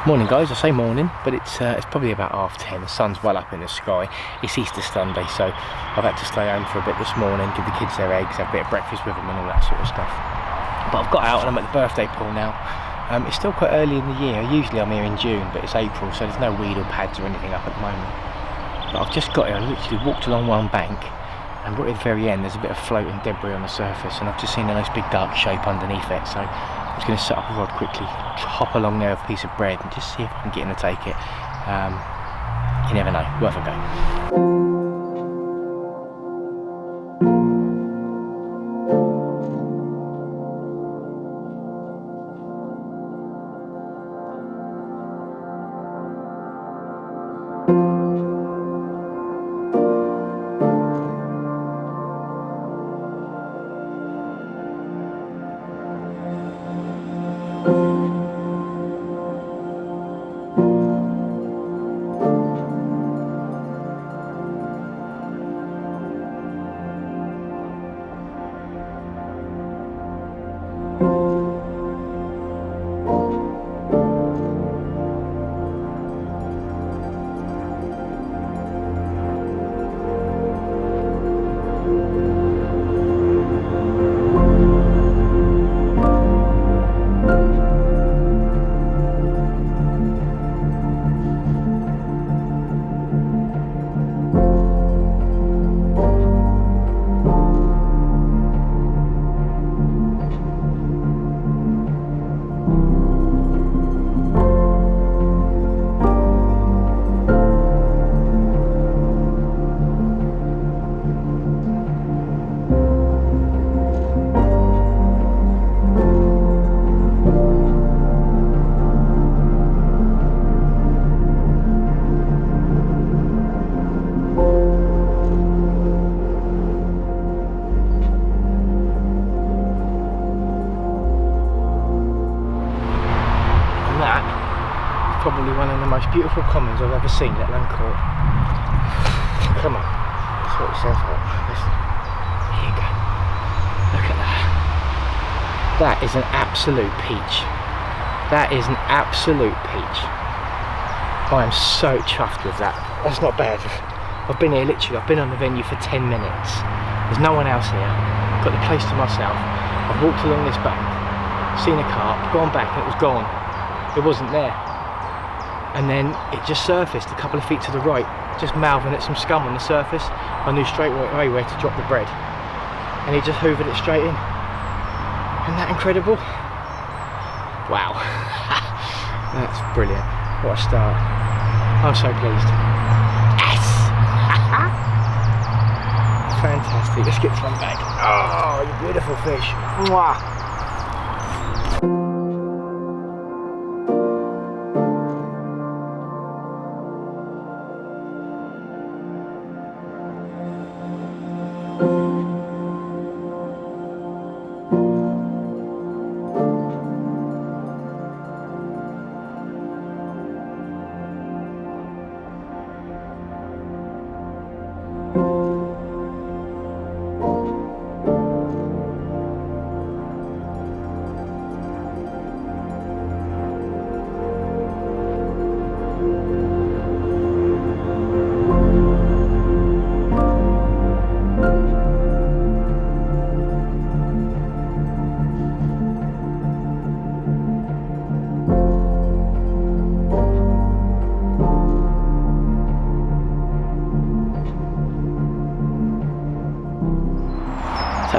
Morning guys, I say morning, but it's probably about 10:30. The sun's well up in the sky. It's Easter Sunday, so I've had to stay home for a bit this morning, give the kids their eggs, have a bit of breakfast with them and all that sort of stuff. But I've got out and I'm at the birthday pool now. It's still quite early in the year. Usually I'm here in June, but it's April, so there's no weed or pads or anything up at the moment. But I've just got here, I literally walked along one bank, and right at the very end there's a bit of floating debris on the surface, and I've just seen a nice big dark shape underneath it, so I'm just going to set up a rod quickly, hop along there with a piece of bread and just see if I can get in and take it. You never know, worth a go. Probably one of the most beautiful commons I've ever seen, let alone caught. Come on, sort yourself out. Here you go. Look at that. That is an absolute peach. That is an absolute peach. I am so chuffed with that. That's not bad. I've been here literally, I've been on the venue for 10 minutes. There's no one else here. I've got the place to myself. I've walked along this bank, seen a carp, gone back and it was gone. It wasn't there. And then it just surfaced a couple of feet to the right, just mouthing at some scum on the surface. I knew straight away where to drop the bread, and he just hoovered it straight in. Isn't that incredible? Wow. That's brilliant. What a start. I'm so pleased. Yes! Fantastic. Let's get this one back. Oh, you beautiful fish. Mwah.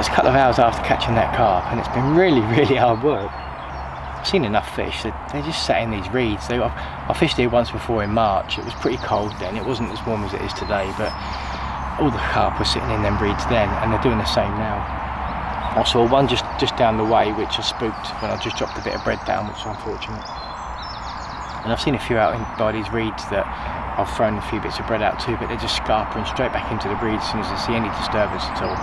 that's a couple of hours after catching that carp, and it's been really, really hard work. I've seen enough fish. They just sat in these reeds. I fished here once before in March. It was pretty cold then. It wasn't as warm as it is today, but all the carp were sitting in them reeds then, and they're doing the same now. I saw one just down the way, which I spooked when I just dropped a bit of bread down, which is unfortunate. And I've seen a few out by these reeds that I've thrown a few bits of bread out to, but they're just scarpering straight back into the reeds as soon as they see any disturbance at all.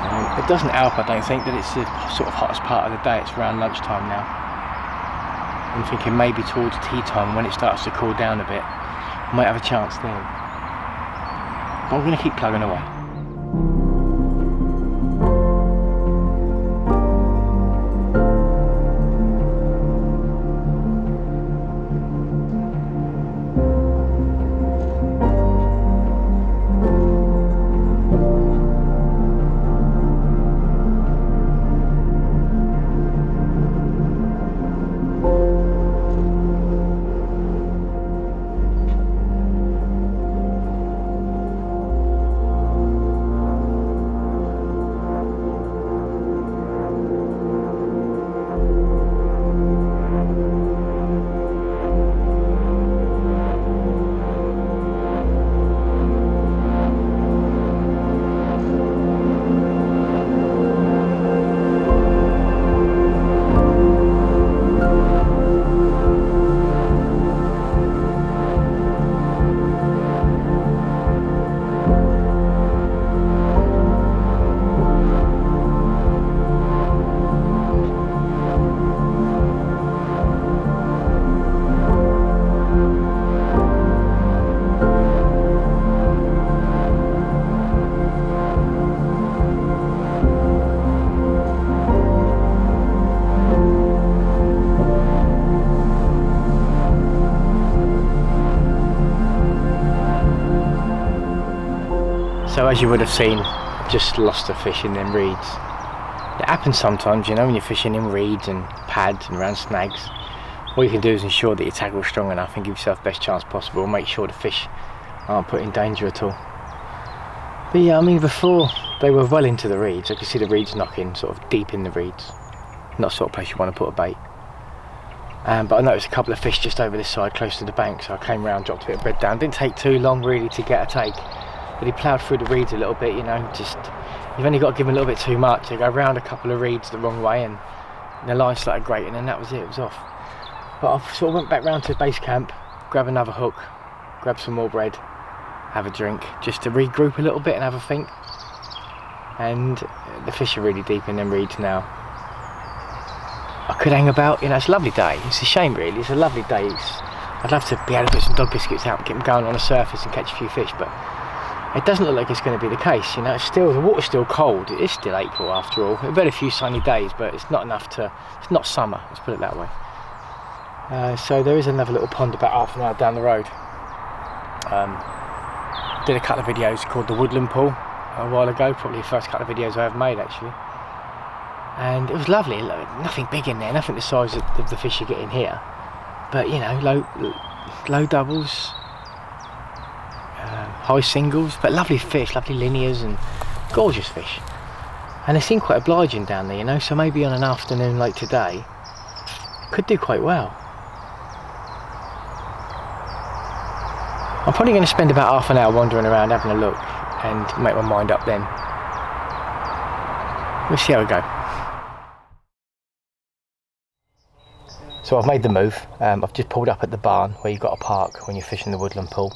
It doesn't help, I don't think, that it's the sort of hottest part of the day. It's around lunchtime now. I'm thinking maybe towards tea time, when it starts to cool down a bit, I might have a chance then. But I'm going to keep plugging away. So as you would have seen, I've just lost a fish in them reeds. It happens sometimes, you know, when you're fishing in reeds and pads and around snags. All you can do is ensure that your tackle's strong enough and give yourself the best chance possible, and make sure the fish aren't put in danger at all. But yeah, I mean, before they were well into the reeds, I could see the reeds knocking sort of deep in the reeds. Not the sort of place you want to put a bait. But I noticed a couple of fish just over this side, close to the bank, so I came round, dropped a bit of bread down. Didn't take too long really to get a take, but he ploughed through the reeds a little bit, you know, just, you've only got to give him a little bit too much. They go round a couple of reeds the wrong way and the line started grating, and that was it, it was off. But I sort of went back round to base camp, grab another hook, grab some more bread, have a drink, just to regroup a little bit and have a think. And the fish are really deep in them reeds now. I could hang about, you know, it's a lovely day. It's a shame really, it's a lovely day. I'd love to be able to put some dog biscuits out and get them going on the surface and catch a few fish, but it doesn't look like it's going to be the case. You know, it's still, the water's still cold. It is still April after all. We've had a few sunny days, but it's not enough to, it's not summer, let's put it that way. So there is another little pond about half an hour down the road. Did a couple of videos called the Woodland Pool a while ago, probably the first couple of videos I ever made actually. And it was lovely, nothing big in there, nothing the size of the fish you get in here. But you know, low doubles, high singles, but lovely fish, lovely linears and gorgeous fish. And they seem quite obliging down there, you know, so maybe on an afternoon like today, could do quite well. I'm probably going to spend about half an hour wandering around having a look and make my mind up then. We'll see how we go. So I've made the move. I've just pulled up at the barn where you've got to park when you're fishing the Woodland Pool.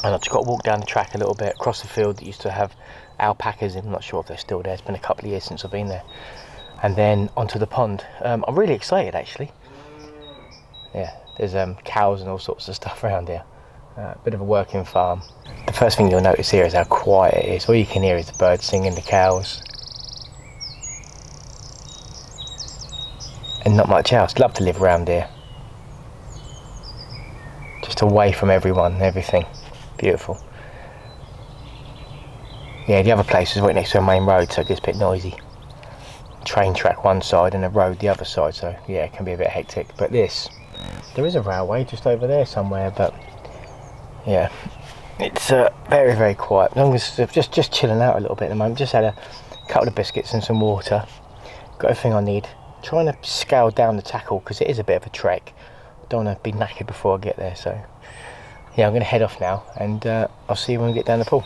And I've just got to walk down the track a little bit across the field that used to have alpacas in. I'm not sure if they're still there. It's been a couple of years since I've been there. And then onto the pond. I'm really excited actually. Yeah, there's cows and all sorts of stuff around here. Bit of a working farm. The first thing you'll notice here is how quiet it is. All you can hear is the birds singing, the cows. And not much else. Love to live around here. Just away from everyone and everything. Beautiful. Yeah, the other place is right next to a main road, so it gets a bit noisy. Train track one side and a road the other side, so yeah, it can be a bit hectic. But this, there is a railway just over there somewhere, but yeah, it's very, very quiet. I'm just chilling out a little bit at the moment. Just had a a couple of biscuits and some water. Got everything I need. Trying to scale down the tackle because it is a bit of a trek. Don't want to be knackered before I get there, so yeah, I'm going to head off now, and I'll see you when we get down the pool.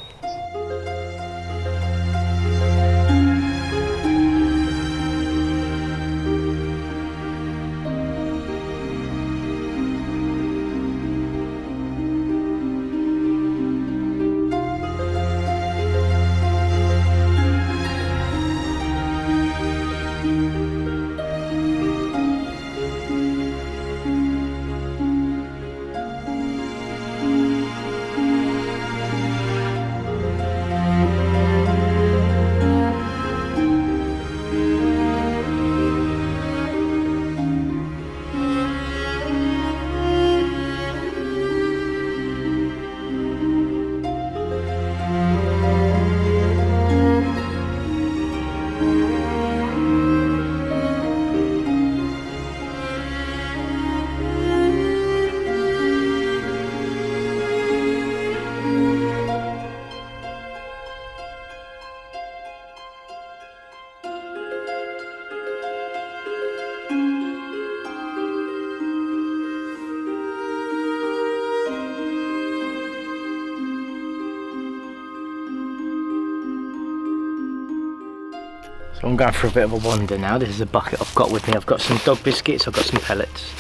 So I'm going for a bit of a wander now. This is a bucket I've got with me. I've got some dog biscuits, I've got some pellets.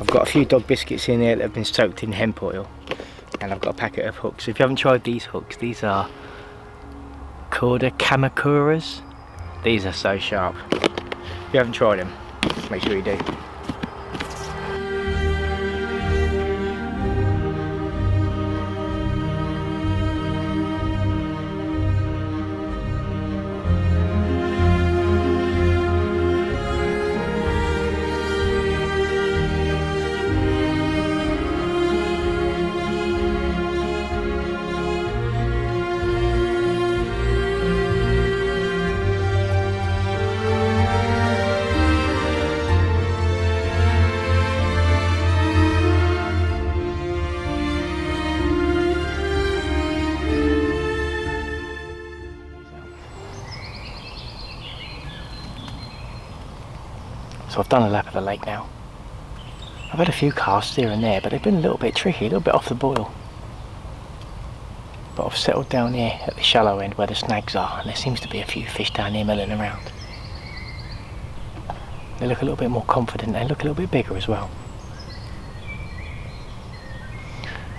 I've got a few dog biscuits in here that have been soaked in hemp oil. And I've got a packet of hooks. So if you haven't tried these hooks, these are Corda Kamakuras. These are so sharp. If you haven't tried them, make sure you do. So I've done a lap of the lake now. I've had a few casts here and there, but they've been a little bit tricky, a little bit off the boil. But I've settled down here at the shallow end where the snags are, and there seems to be a few fish down here milling around. They look a little bit more confident, they look a little bit bigger as well.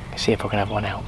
Let's see if I can have one out.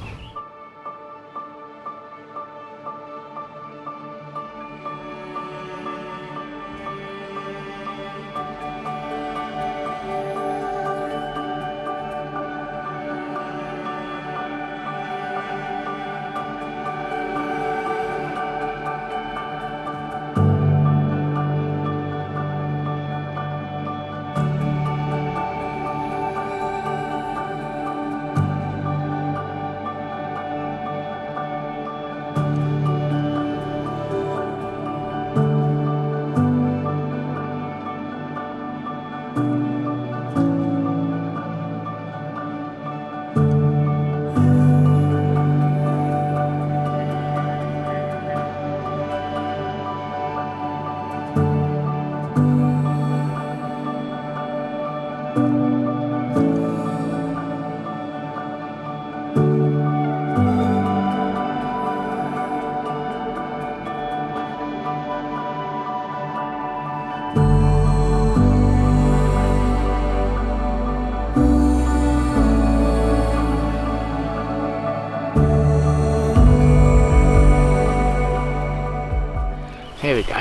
Here we go.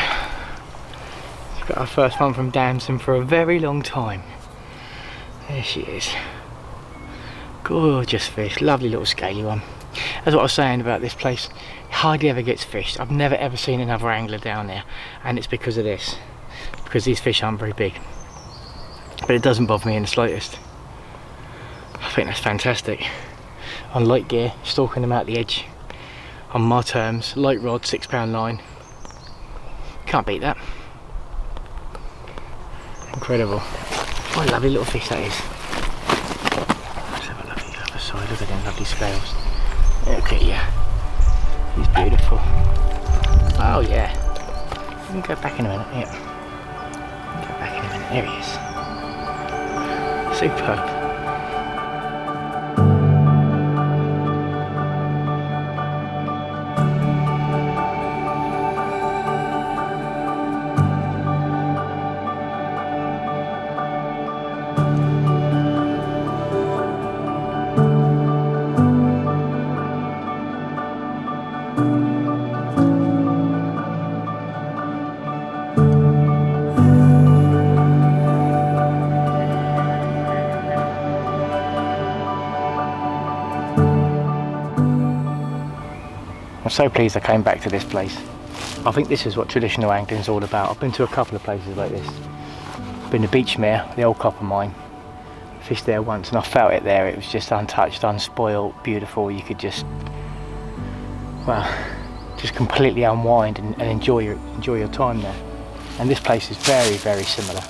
We've got our first one from Damson for a very long time. There she is. Gorgeous fish, lovely little scaly one. That's what I was saying about this place. It hardly ever gets fished. I've never ever seen another angler down there, and it's because of this. Because these fish aren't very big. But it doesn't bother me in the slightest. I think that's fantastic. On light gear, stalking them out the edge. On my terms, light rod, £6 line. Can't beat that. Incredible. What a lovely little fish that is. Let's have a look at the other side. Look at them lovely scales. Look at you. He's beautiful. Oh yeah. Let me go back in a minute. Yeah. Go back in a minute. There he is. Superb. I'm so pleased I came back to this place. I think this is what traditional angling is all about. I've been to a couple of places like this. Been to Beachmere, the old copper mine. Fished there once and I felt it there. It was just untouched, unspoiled, beautiful. You could just, well, just completely unwind and enjoy your time there. And this place is very, very similar.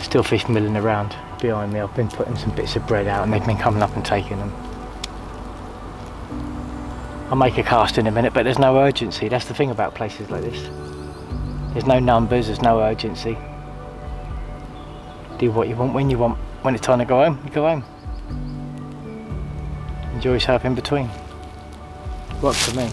Still fish milling around behind me. I've been putting some bits of bread out and they've been coming up and taking them. I'll make a cast in a minute, but there's no urgency. That's the thing about places like this. There's no numbers, there's no urgency. Do what you want when you want. When it's time to go home, you go home. Enjoy yourself in between. Works for me.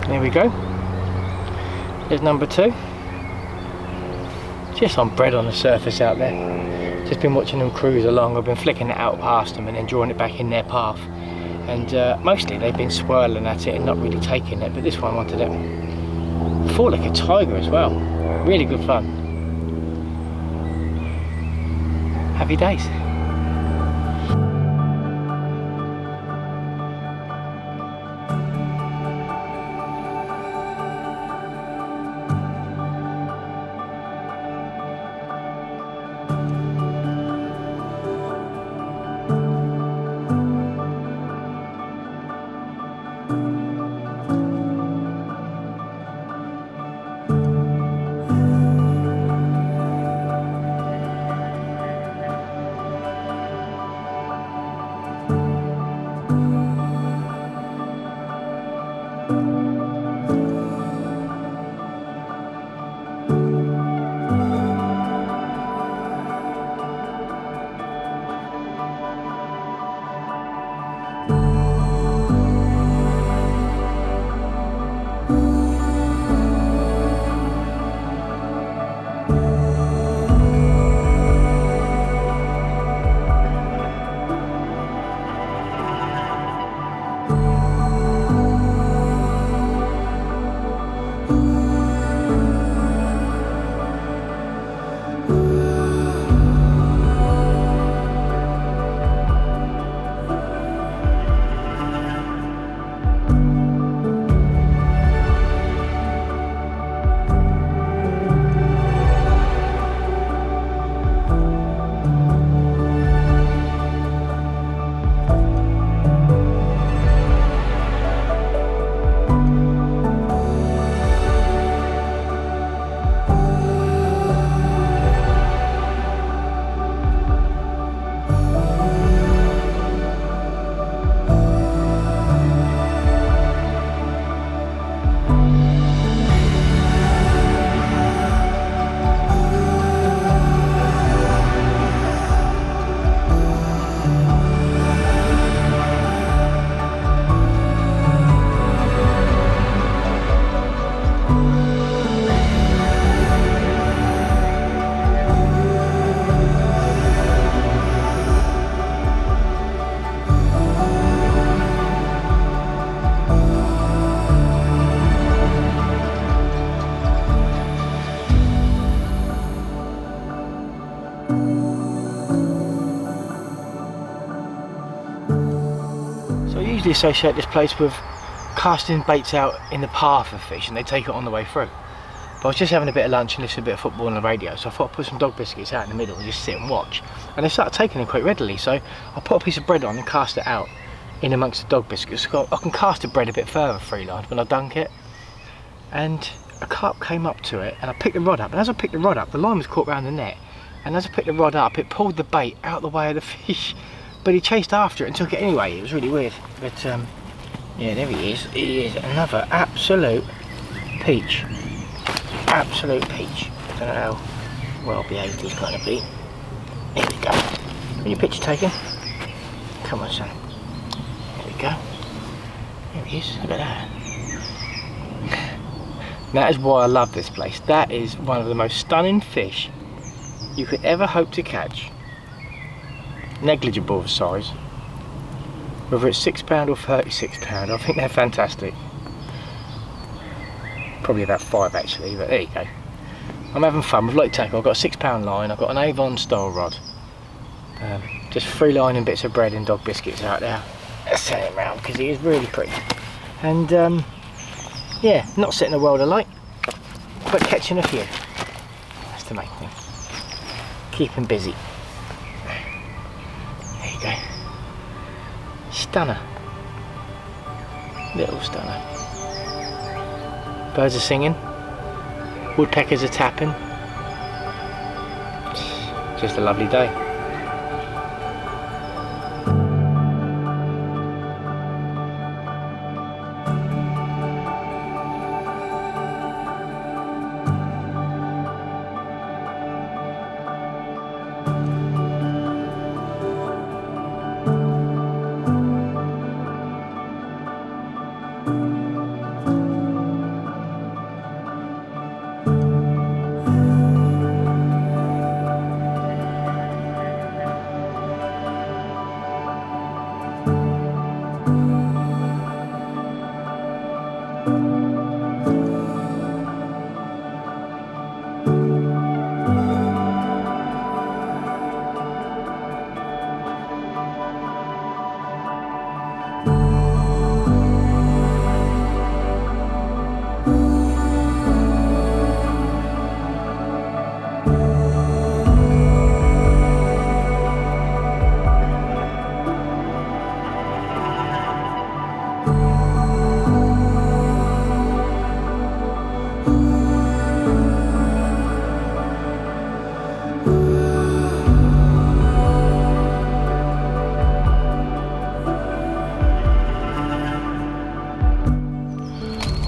There we go. There's number 2. Just on bread on the surface out there. Just been watching them cruise along. I've been flicking it out past them and then drawing it back in their path. And mostly they've been swirling at it and not really taking it, but this one wanted it. Fought like a tiger as well. Really good fun. Happy days. Usually associate this place with casting baits out in the path of fish and they take it on the way through. But I was just having a bit of lunch and listening to a bit of football on the radio, so I thought I'd put some dog biscuits out in the middle and just sit and watch. And they started taking them quite readily, so I put a piece of bread on and cast it out in amongst the dog biscuits. I can cast the bread a bit further free line when I dunk it. And a carp came up to it and I picked the rod up, and as I picked the rod up the line was caught around the net, and as I picked the rod up it pulled the bait out the way of the fish. But he chased after it and took it anyway. It was really weird. But yeah, there he is. He is another absolute peach. Absolute peach. I don't know how well behaved he's going to be. Here we go. Are your picture taken? Come on, son. There we go. There he is. Look at that. That is why I love this place. That is one of the most stunning fish you could ever hope to catch. Negligible of size, whether it's £6 or £36, I think they're fantastic. Probably about 5 actually, but there you go. I'm having fun with light tackle. I've got a £6 line, I've got an Avon style rod, just free lining bits of bread and dog biscuits out there. Let's turn him around because he is really pretty. And yeah, not setting the world alight, but catching a few. That's the main thing. Keep him busy. Go. Stunner. Little stunner. Birds are singing. Woodpeckers are tapping. Just a lovely day.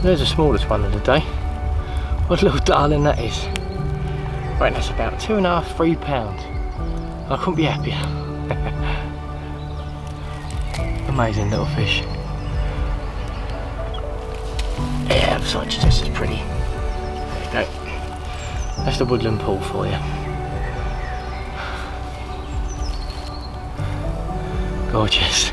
There's the smallest one of the day. What a little darling that is. Right, that's about £2.5 to £3. I couldn't be happier. Amazing little fish. Yeah, besides just as pretty. There you go. That's the Woodland Pool for you. Gorgeous.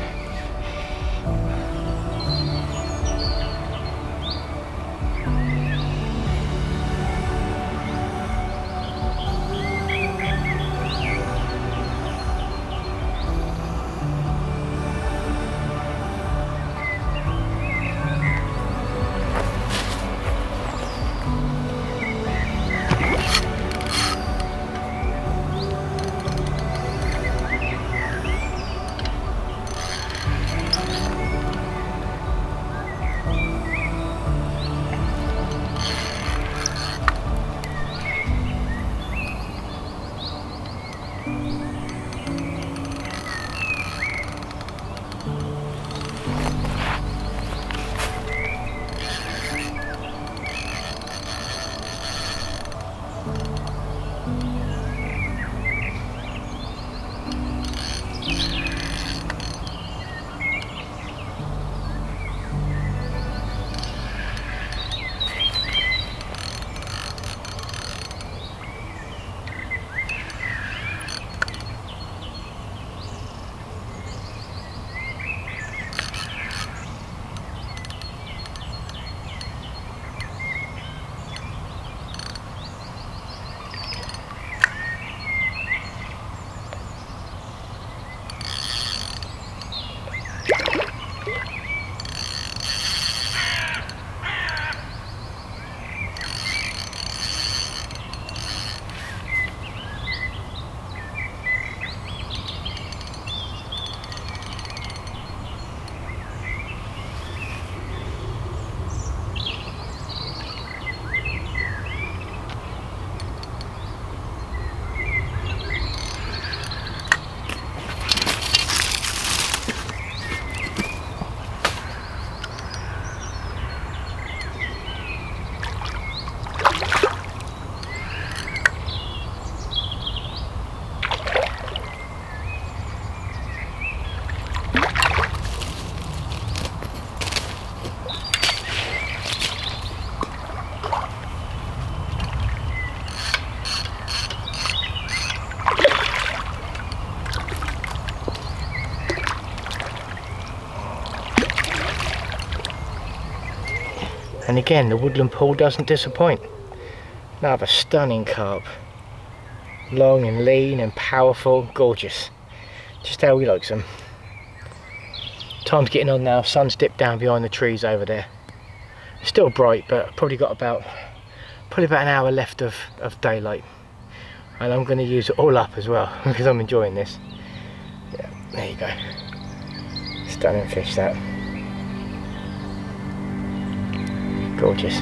again, the Woodland Pool doesn't disappoint. Another stunning carp. Long and lean and powerful, gorgeous. Just how we like them. Time's getting on now, sun's dipped down behind the trees over there. Still bright, but probably got about an hour left of daylight. And I'm going to use it all up as well, because I'm enjoying this. Yeah, there you go. Stunning fish, that. Gorgeous.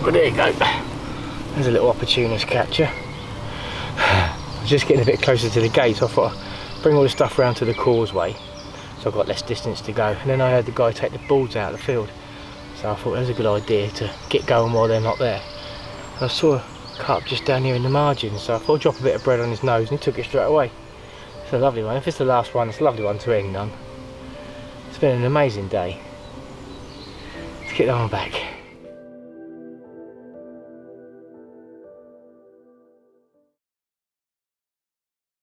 Well, there you go. There's a little opportunist catcher. I was just getting a bit closer to the gate, so I thought I'd bring all the stuff around to the causeway, so I've got less distance to go. And then I heard the guy take the balls out of the field, so I thought that was a good idea to get going while they're not there. And I saw a carp just down here in the margin, so I thought I'd drop a bit of bread on his nose, and he took it straight away. It's a lovely one. If it's the last one, it's a lovely one to end on. It's been an amazing day. Let's get that one back.